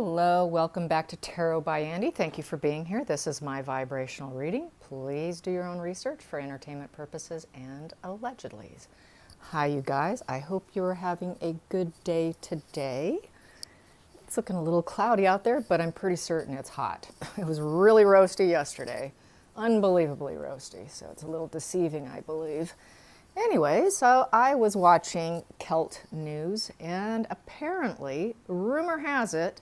Hello, welcome back to Tarot by Andy. Thank you for being here. This is my vibrational reading. Please do your own research for entertainment purposes and allegedlys. Hi, you guys. I hope you're having a good day today. It's looking a little cloudy out there, but I'm pretty certain it's hot. It was really roasty yesterday. Unbelievably roasty, so it's a little deceiving, I believe. Anyway, so I was watching Celt News, and apparently, rumor has it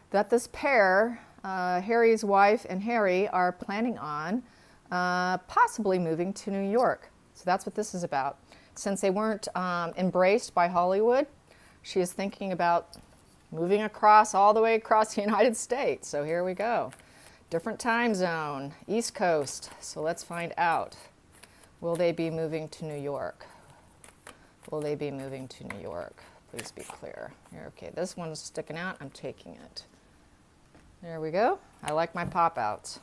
that this pair, Harry's wife and Harry, are planning on possibly moving to New York. So that's what this is about. Since they weren't embraced by Hollywood, she is thinking about moving all the way across the United States. So here we go. Different time zone, East Coast. So let's find out. Will they be moving to New York? Will they be moving to New York? Please be clear. Here, okay, this one's sticking out. I'm taking it. There we go. I like my pop-outs.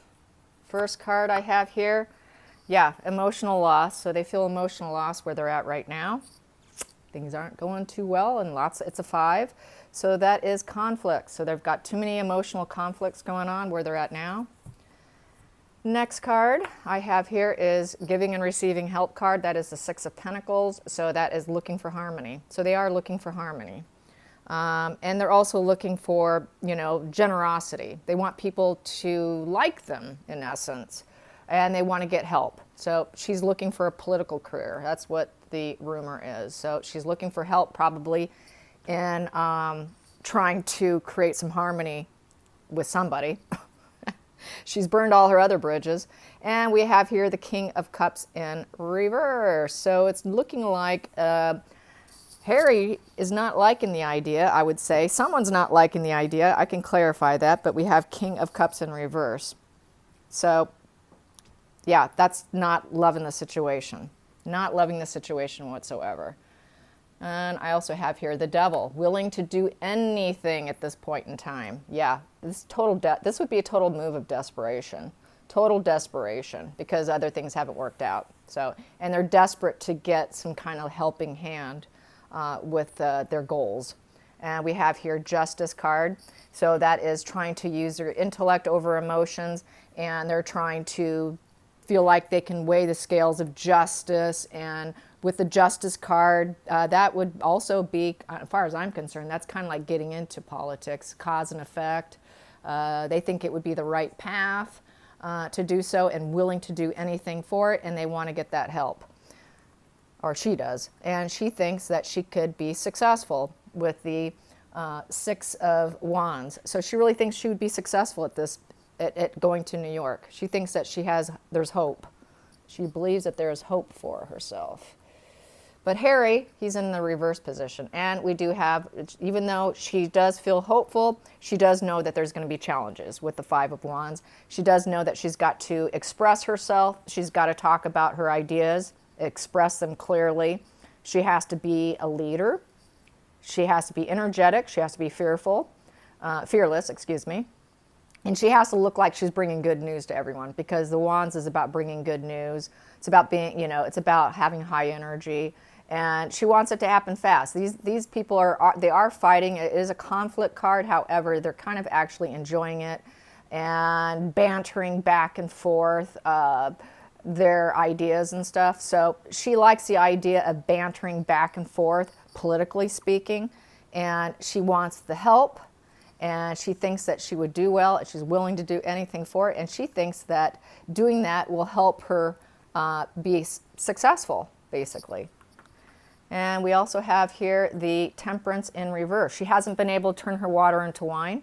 First card I have here, yeah, emotional loss. So they feel emotional loss where they're at right now. Things aren't going too well, and it's a 5. So that is conflict. So they've got too many emotional conflicts going on where they're at now. Next card I have here is giving and receiving help card. That is the 6 of Pentacles. So that is looking for harmony. So they are looking for harmony. And they're also looking for, generosity. They want people to like them, in essence. And they want to get help. So she's looking for a political career. That's what the rumor is. So she's looking for help probably in trying to create some harmony with somebody. She's burned all her other bridges. And we have here the King of Cups in reverse. So it's looking like Harry is not liking the idea, I would say. Someone's not liking the idea. I can clarify that. But we have King of Cups in reverse. So, yeah, that's not loving the situation. Not loving the situation whatsoever. And I also have here the Devil, willing to do anything at this point in time. Yeah, this would be a total move of desperation. Total desperation, because other things haven't worked out. So, and they're desperate to get some kind of helping hand with their goals. And we have here Justice card. So that is trying to use their intellect over emotions, and they're trying to feel like they can weigh the scales of justice. And with the Justice card, that would also be, as far as I'm concerned, that's kind of like getting into politics, cause and effect. They think it would be the right path to do so, and willing to do anything for it, and they want to get that help. Or she does. And she thinks that she could be successful with the 6 of Wands. So she really thinks she would be successful at going to New York. She thinks that there's hope. She believes that there's hope for herself. But Harry, he's in the reverse position. And we do have, even though she does feel hopeful, she does know that there's going to be challenges with the 5 of Wands. She does know that she's got to express herself. She's got to talk about her ideas, express them clearly. She has to be a leader. She has to be energetic. She has to be fearless, excuse me. And she has to look like she's bringing good news to everyone, because the Wands is about bringing good news. It's about being, it's about having high energy. And she wants it to happen fast. These people are fighting. It is a conflict card. However, they're kind of actually enjoying it and bantering back and forth their ideas and stuff. So she likes the idea of bantering back and forth, politically speaking. And she wants the help. And she thinks that she would do well. She's willing to do anything for it. And she thinks that doing that will help her be successful, basically. And we also have here the Temperance in reverse. She hasn't been able to turn her water into wine.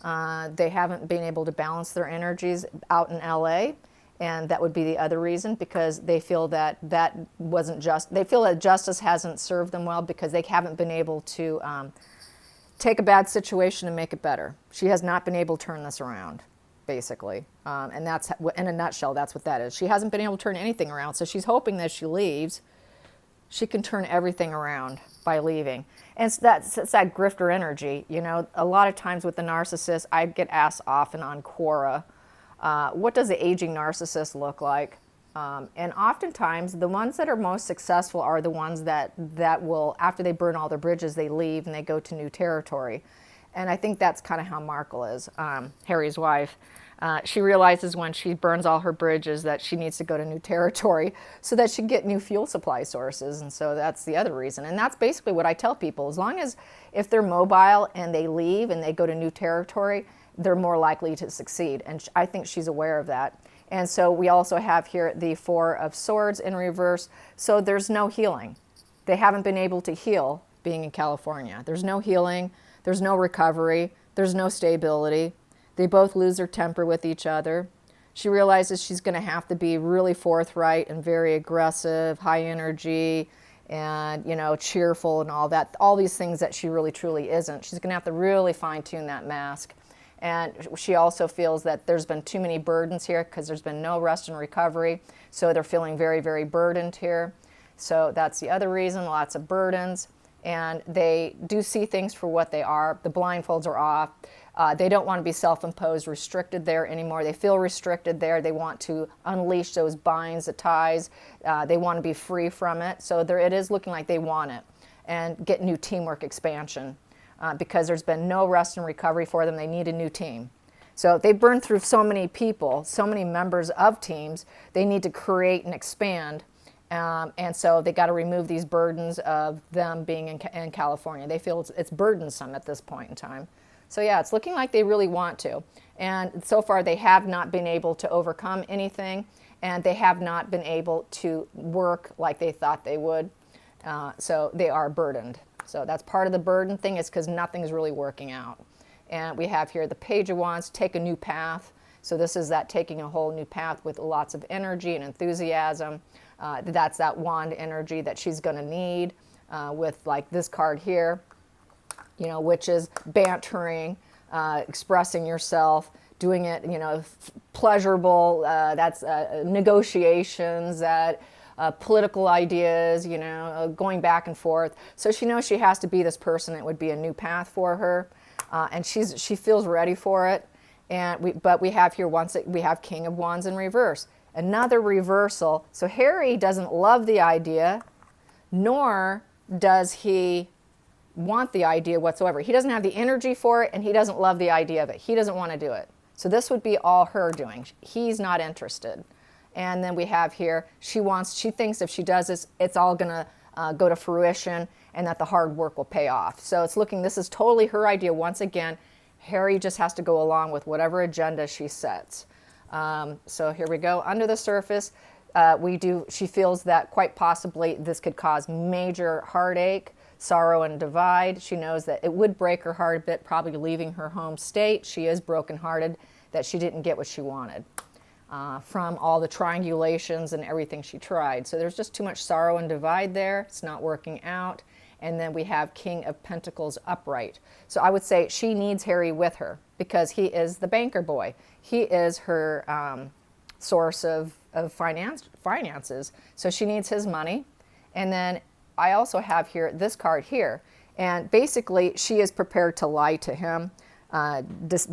They haven't been able to balance their energies out in LA. And that would be the other reason, because they feel that wasn't just. They feel that justice hasn't served them well, because they haven't been able to take a bad situation and make it better. She has not been able to turn this around, basically. And that's, in a nutshell, that's what that is. She hasn't been able to turn anything around, so she's hoping that she leaves, she can turn everything around by leaving. And it's that grifter energy. A lot of times with the narcissist, I get asked often on Quora, what does the aging narcissist look like? And oftentimes, the ones that are most successful are the ones that will, after they burn all their bridges, they leave and they go to new territory. And I think that's kind of how Markle is, Harry's wife. She realizes when she burns all her bridges that she needs to go to new territory so that she can get new fuel supply sources. And so that's the other reason. And that's basically what I tell people. As long as if they're mobile and they leave and they go to new territory, they're more likely to succeed. And I think she's aware of that. And so we also have here the Four of Swords in reverse. So there's no healing. They haven't been able to heal being in California. There's no healing. There's no recovery. There's no stability. They both lose their temper with each other. She realizes she's going to have to be really forthright and very aggressive, high energy, and, you know, cheerful and all that. All these things that she really truly isn't. She's going to have to really fine-tune that mask. And she also feels that there's been too many burdens here because there's been no rest and recovery. So they're feeling very, very burdened here. So that's the other reason, lots of burdens. And they do see things for what they are. The blindfolds are off. They don't want to be self-imposed, restricted there anymore. They feel restricted there. They want to unleash those binds, the ties. They want to be free from it. So it is looking like they want it and get new teamwork expansion because there's been no rest and recovery for them. They need a new team. So they've burned through so many people, so many members of teams. They need to create and expand. And so they got to remove these burdens of them being in California. They feel it's burdensome at this point in time. So yeah, it's looking like they really want to. And so far they have not been able to overcome anything, and they have not been able to work like they thought they would. So they are burdened. So that's part of the burden thing, is because nothing's really working out. And we have here the Page of Wands, take a new path. So this is that taking a whole new path with lots of energy and enthusiasm. That's that wand energy that she's going to need with like this card here, you know, which is bantering, expressing yourself, doing it, you know, pleasurable. That's negotiations, that political ideas, you know, going back and forth. So she knows she has to be this person. It would be a new path for her, and she feels ready for it. But we have here we have King of Wands in reverse. Another reversal. So Harry doesn't love the idea, nor does he want the idea whatsoever. He doesn't have the energy for it, and he doesn't love the idea of it. He doesn't want to do it. So this would be all her doing. He's not interested. And then we have here, she thinks if she does this, it's all going to go to fruition, and that the hard work will pay off. So it's looking, this is totally her idea. Once again, Harry just has to go along with whatever agenda she sets. So here we go. Under the surface, she feels that quite possibly this could cause major heartache, sorrow, and divide. She knows that it would break her heart a bit, probably leaving her home state. She is brokenhearted that she didn't get what she wanted from all the triangulations and everything she tried. So there's just too much sorrow and divide there. It's not working out. And then we have King of Pentacles upright. So I would say she needs Harry with her because he is the banker boy. He is her source of finances. So she needs his money. And then I also have here this card here. And basically, she is prepared to lie to him,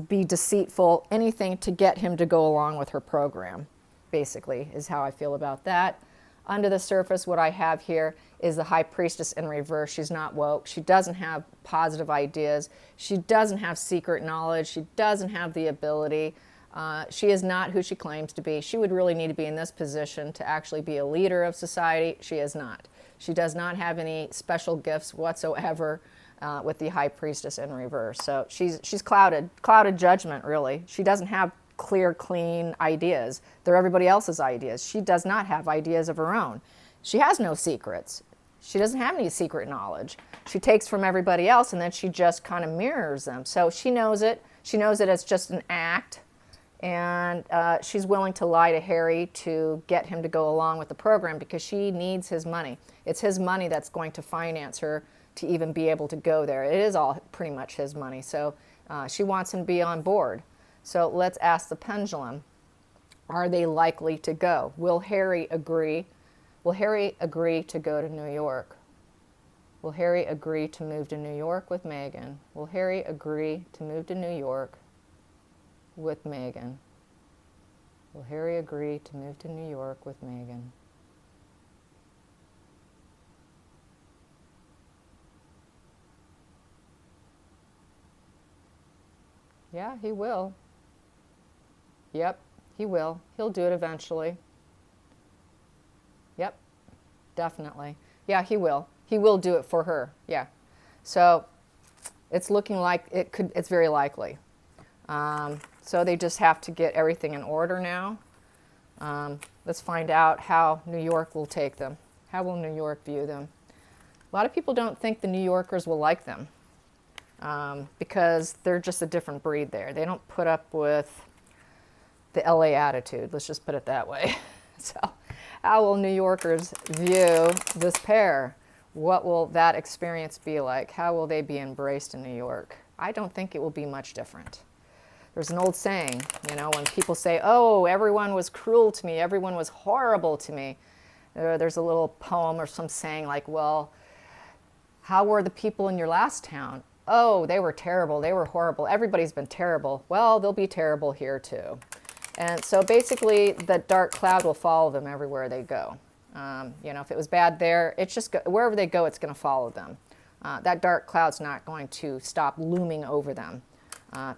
be deceitful, anything to get him to go along with her program, basically, is how I feel about that. Under the surface, what I have here is the High Priestess in reverse. She's not woke. She doesn't have positive ideas. She doesn't have secret knowledge. She doesn't have the ability. She is not who she claims to be. She would really need to be in this position to actually be a leader of society. She is not. She does not have any special gifts whatsoever with the High Priestess in reverse. So she's clouded judgment, really. She doesn't have clear, clean ideas. They're everybody else's ideas. She does not have ideas of her own. She has no secrets. She doesn't have any secret knowledge. She takes from everybody else, and then she just kind of mirrors them. So she knows it. She knows that it's just an act, and she's willing to lie to Harry to get him to go along with the program because she needs his money. It's his money that's going to finance her to even be able to go there. It is all pretty much his money. So she wants him to be on board. So let's ask the Pendulum, are they likely to go? Will Harry agree? Will Harry agree to go to New York? Will Harry agree to move to New York with Meghan? Will Harry agree to move to New York with Meghan? Will Harry agree to move to New York with Meghan? Yeah, he will. Yep, he will. He'll do it eventually. Yep, definitely. Yeah, he will. He will do it for her. Yeah. So it's looking like it's very likely. So they just have to get everything in order now. Let's find out how New York will take them. How will New York view them? A lot of people don't think the New Yorkers will like them because they're just a different breed there. They don't put up with the LA attitude. Let's just put it that way. So how will New Yorkers view this pair? What will that experience be like? How will they be embraced in New York? I don't think it will be much different. There's an old saying, you know, when people say, oh, everyone was cruel to me, everyone was horrible to me. There's a little poem or some saying like, well, how were the people in your last town? Oh, they were terrible, they were horrible, everybody's been terrible. Well, they'll be terrible here too. And so basically, the dark cloud will follow them everywhere they go. You know, if it was bad there, it's just wherever they go, it's going to follow them. That dark cloud's not going to stop looming over them.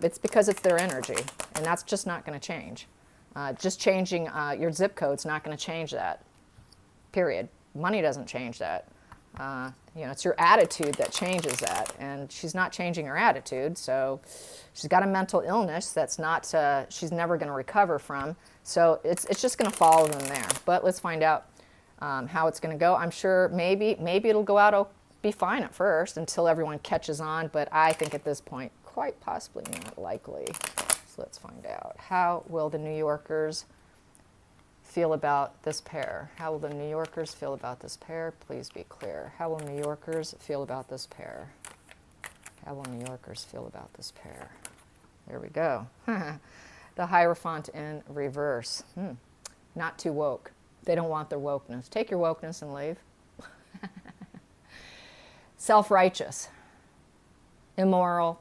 It's because it's their energy, and that's just not going to change. Just changing your zip code's not going to change that. Period. Money doesn't change that. You know, it's your attitude that changes that, and she's not changing her attitude, so she's got a mental illness that's not, she's never going to recover from, so it's just going to follow them there. But let's find out how it's going to go. I'm sure maybe it'll go out, it'll be fine at first until everyone catches on, but I think at this point, quite possibly not likely. So let's find out. How will the New Yorkers feel about this pair? How will the New Yorkers feel about this pair? Please be clear. How will New Yorkers feel about this pair? How will New Yorkers feel about this pair? There we go. The Hierophant in reverse. Not too woke. They don't want their wokeness. Take your wokeness and leave. Self-righteous, immoral,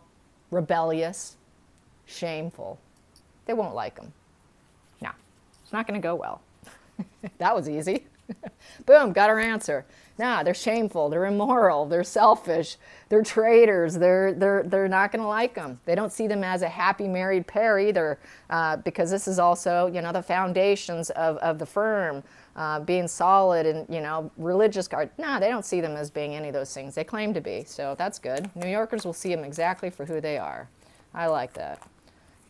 rebellious, shameful. They won't like them. No, it's not going to go well. That was easy. Boom, got our answer. Nah, they're shameful, they're immoral, they're selfish, they're traitors, they're not going to like them. They don't see them as a happy married pair either, because this is also, you know, the foundations of the firm, being solid and, you know, religious guard. Nah, they don't see them as being any of those things. They claim to be, so that's good. New Yorkers will see them exactly for who they are. I like that.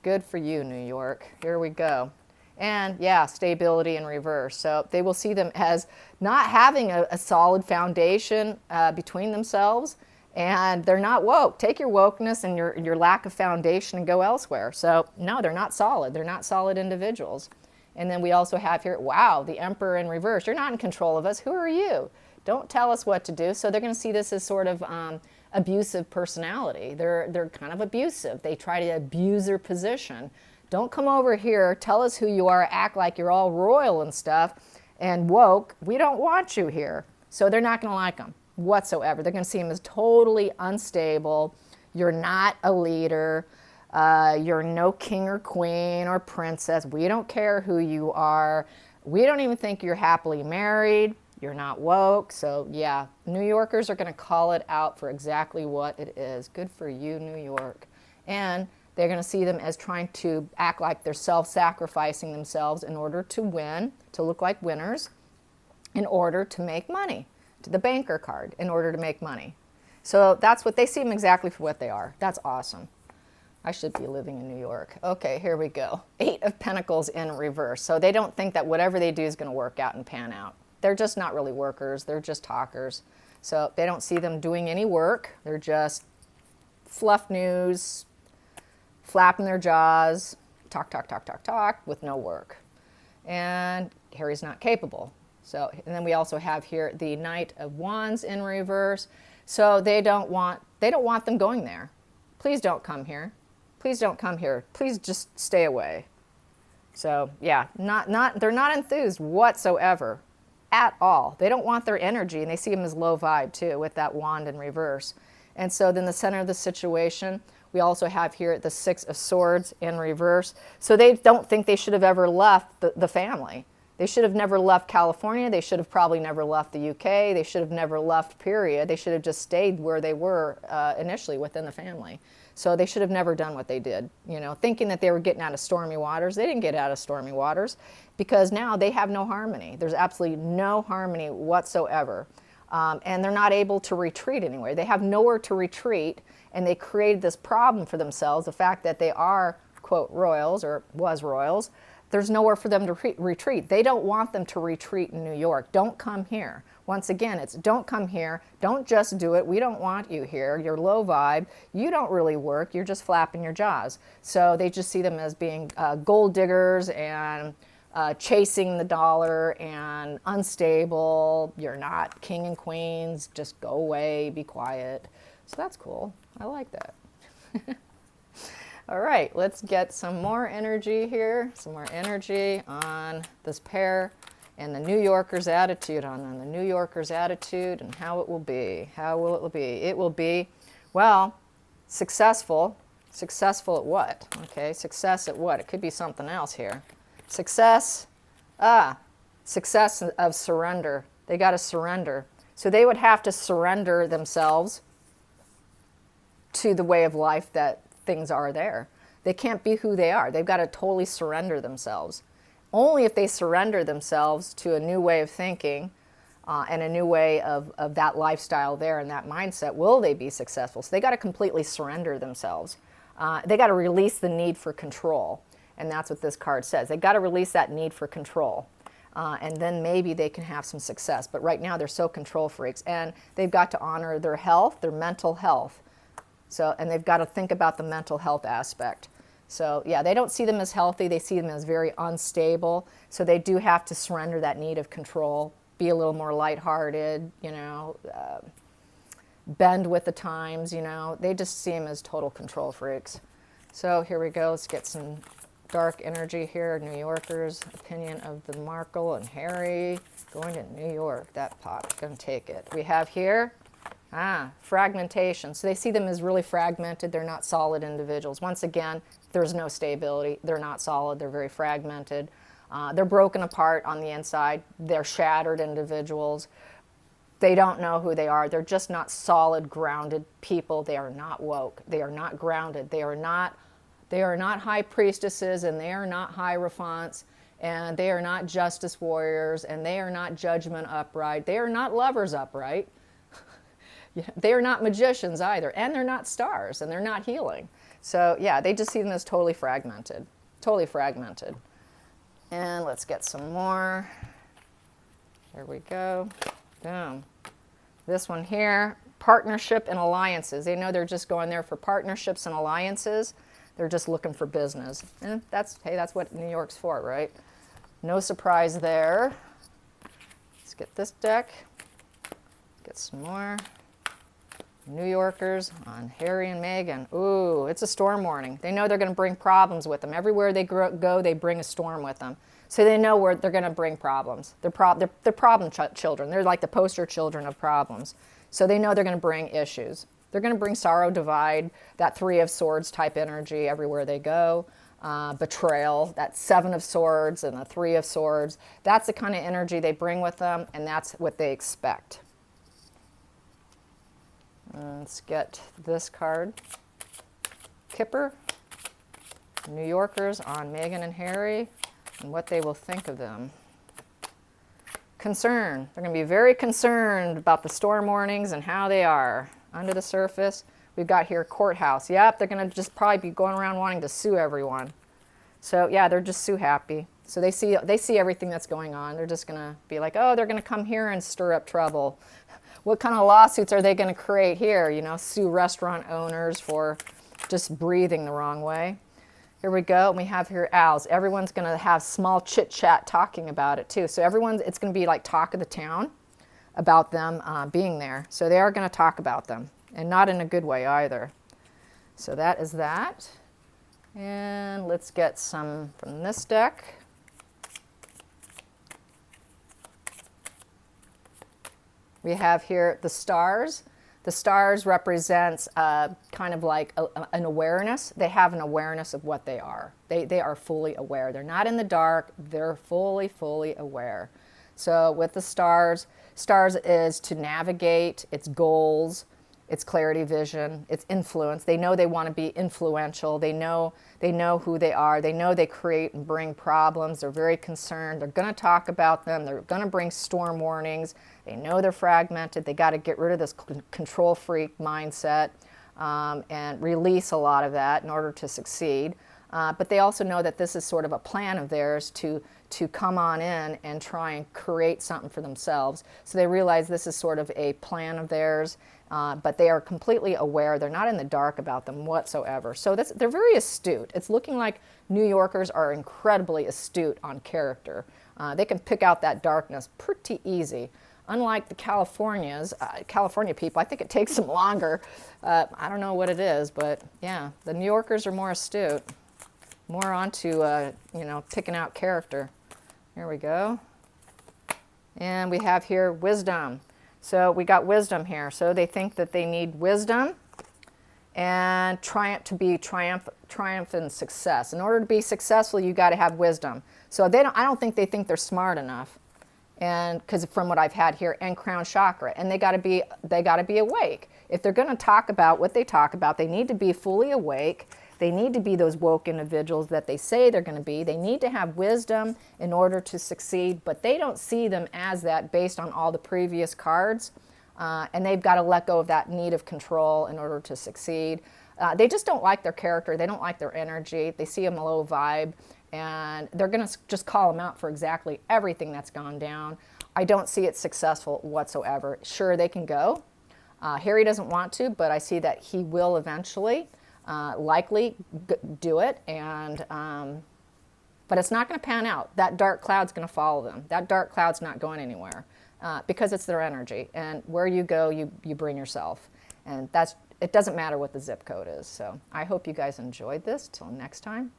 Good for you, New York. Here we go. And yeah, stability in reverse. So they will see them as not having a solid foundation between themselves, and they're not woke. Take your wokeness and your lack of foundation and go elsewhere. So no, they're not solid. They're not solid individuals. And then we also have here, wow, the Emperor in reverse. You're not in control of us. Who are you? Don't tell us what to do. So they're going to see this as sort of abusive personality. They're kind of abusive. They try to abuse their position. Don't come over here, tell us who you are, act like you're all royal and stuff, and woke. We don't want you here. So they're not going to like them whatsoever. They're going to see him as totally unstable. You're not a leader. You're no king or queen or princess. We don't care who you are. We don't even think you're happily married. You're not woke. So yeah, New Yorkers are going to call it out for exactly what it is. Good for you, New York. And they're going to see them as trying to act like they're self-sacrificing themselves in order to win, to look like winners, in order to make money, to the banker card, in order to make money. So that's what they see them exactly for what they are. That's awesome. I should be living in New York. Okay, here we go. 8 of Pentacles in reverse. So they don't think that whatever they do is going to work out and pan out. They're just not really workers. They're just talkers. So they don't see them doing any work. They're just fluff news, flapping their jaws, talk, talk, talk, talk, talk, with no work. And Harry's not capable. So, and then we also have here the Knight of Wands in reverse. So they don't want them going there. Please don't come here. Please don't come here. Please just stay away. So yeah, they're not enthused whatsoever at all. They don't want their energy, and they see them as low vibe too with that wand in reverse. And so then the center of the situation, we also have here the 6 of Swords in reverse. So they don't think they should have ever left the family. They should have never left California. They should have probably never left the UK. They should have never left, period. They should have just stayed where they were initially within the family. So they should have never done what they did, you know, thinking that they were getting out of stormy waters. They didn't get out of stormy waters, because now they have no harmony. There's absolutely no harmony whatsoever. And they're not able to retreat anywhere. They have nowhere to retreat, and they created this problem for themselves, the fact that they are, quote, royals, or was royals. There's nowhere for them to retreat. They don't want them to retreat in New York. Don't come here. Once again, it's don't come here. Don't just do it. We don't want you here. You're low vibe. You don't really work. You're just flapping your jaws. So they just see them as being gold diggers and chasing the dollar and unstable. You're not king and queens. Just go away. Be quiet. So that's cool. I like that. All right, let's get some more energy here, some more energy on this pair and the New Yorker's attitude on them, the New Yorker's attitude and how it will be. How will it be? It will be, well, successful. Successful at what? Okay, success at what? It could be something else here. Success, success of surrender. They got to surrender. So they would have to surrender themselves to the way of life that things are there. They can't be who they are. They've got to totally surrender themselves. Only if they surrender themselves to a new way of thinking and a new way of that lifestyle there and that mindset will they be successful. So they got to completely surrender themselves. They got to release the need for control. And that's what this card says. They got to release that need for control. And then maybe they can have some success. But right now they're so control freaks. And they've got to honor their health, their mental health. So, and they've got to think about the mental health aspect. So yeah, they don't see them as healthy. They see them as very unstable. So they do have to surrender that need of control, be a little more lighthearted, you know, bend with the times, you know. They just see them as total control freaks. So here we go. Let's get some dark energy here. New Yorker's opinion of the Markle and Harry going to New York. That pop's going to take it. We have here fragmentation. So they see them as really fragmented. They're not solid individuals. Once again, there's no stability. They're not solid. They're very fragmented. They're broken apart on the inside. They're shattered individuals. They don't know who they are. They're just not solid, grounded people. They are not woke. They are not grounded. They are not high priestesses, and they are not hierophants, and they are not justice warriors, and they are not judgment upright. They are not lovers upright. They are not magicians either, and they're not stars, and they're not healing. So yeah, they just see them as totally fragmented, totally fragmented. And let's get some more. There we go. Boom. This one here, partnership and alliances. They know they're just going there for partnerships and alliances. They're just looking for business. And that's what New York's for, right? No surprise there. Let's get this deck. Get some more. New Yorkers on Harry and Meghan. Ooh, it's a storm warning. They know they're going to bring problems with them. Everywhere they go, they bring a storm with them. So they know where they're going to bring problems. They're problem children. They're like the poster children of problems. So they know they're going to bring issues. They're going to bring sorrow, divide, that Three of Swords type energy everywhere they go. Betrayal, that Seven of Swords and the Three of Swords. That's the kind of energy they bring with them, and that's what they expect. Let's get this card. Kipper, New Yorkers on Meghan and Harry, and what they will think of them. Concern. They're going to be very concerned about the storm warnings and how they are. Under the surface, we've got here courthouse. Yep, they're going to just probably be going around wanting to sue everyone. So yeah, they're just sue happy. So they see everything that's going on. They're just going to be like, oh, they're going to come here and stir up trouble. What kind of lawsuits are they going to create here? You know, sue restaurant owners for just breathing the wrong way. Here we go. And we have here owls. Everyone's going to have small chit chat talking about it too. So it's going to be like talk of the town about them being there. So they are going to talk about them, and not in a good way either. So that is that. And let's get some from this deck. We have here the stars. The stars represents kind of like an awareness. They have an awareness of what they are. They are fully aware. They're not in the dark. They're fully aware. So with the stars is to navigate its goals, it's clarity vision, it's influence. They know they want to be influential. They know who they are. They know they create and bring problems. They're very concerned. They're going to talk about them. They're going to bring storm warnings. They know they're fragmented. They got to get rid of this control freak mindset and release a lot of that in order to succeed. But they also know that this is sort of a plan of theirs to come on in and try and create something for themselves. So they realize this is sort of a plan of theirs, but they are completely aware. They're not in the dark about them whatsoever. So they're very astute. It's looking like New Yorkers are incredibly astute on character. They can pick out that darkness pretty easy. Unlike the California people, I think it takes them longer. I don't know what it is, but yeah, the New Yorkers are more astute. More onto, picking out character. Here we go. And we have here wisdom. So we got wisdom here. So they think that they need wisdom and triumph and success. In order to be successful, you got to have wisdom. So I don't think they think they're smart enough. And because from what I've had here, and crown chakra, and they got to be awake. If they're going to talk about what they talk about, they need to be fully awake. They need to be those woke individuals that they say they're going to be. They need to have wisdom in order to succeed, but they don't see them as that based on all the previous cards. And they've got to let go of that need of control in order to succeed. They just don't like their character. They don't like their energy. They see them low vibe, and they're going to just call them out for exactly everything that's gone down. I don't see it successful whatsoever. Sure, they can go. Harry doesn't want to, but I see that he will eventually. Likely do it, but it's not going to pan out. That dark cloud's going to follow them. That dark cloud's not going anywhere because it's their energy. And where you go, you bring yourself. And it doesn't matter what the zip code is. So I hope you guys enjoyed this. Till next time,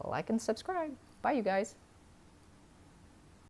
like and subscribe. Bye, you guys.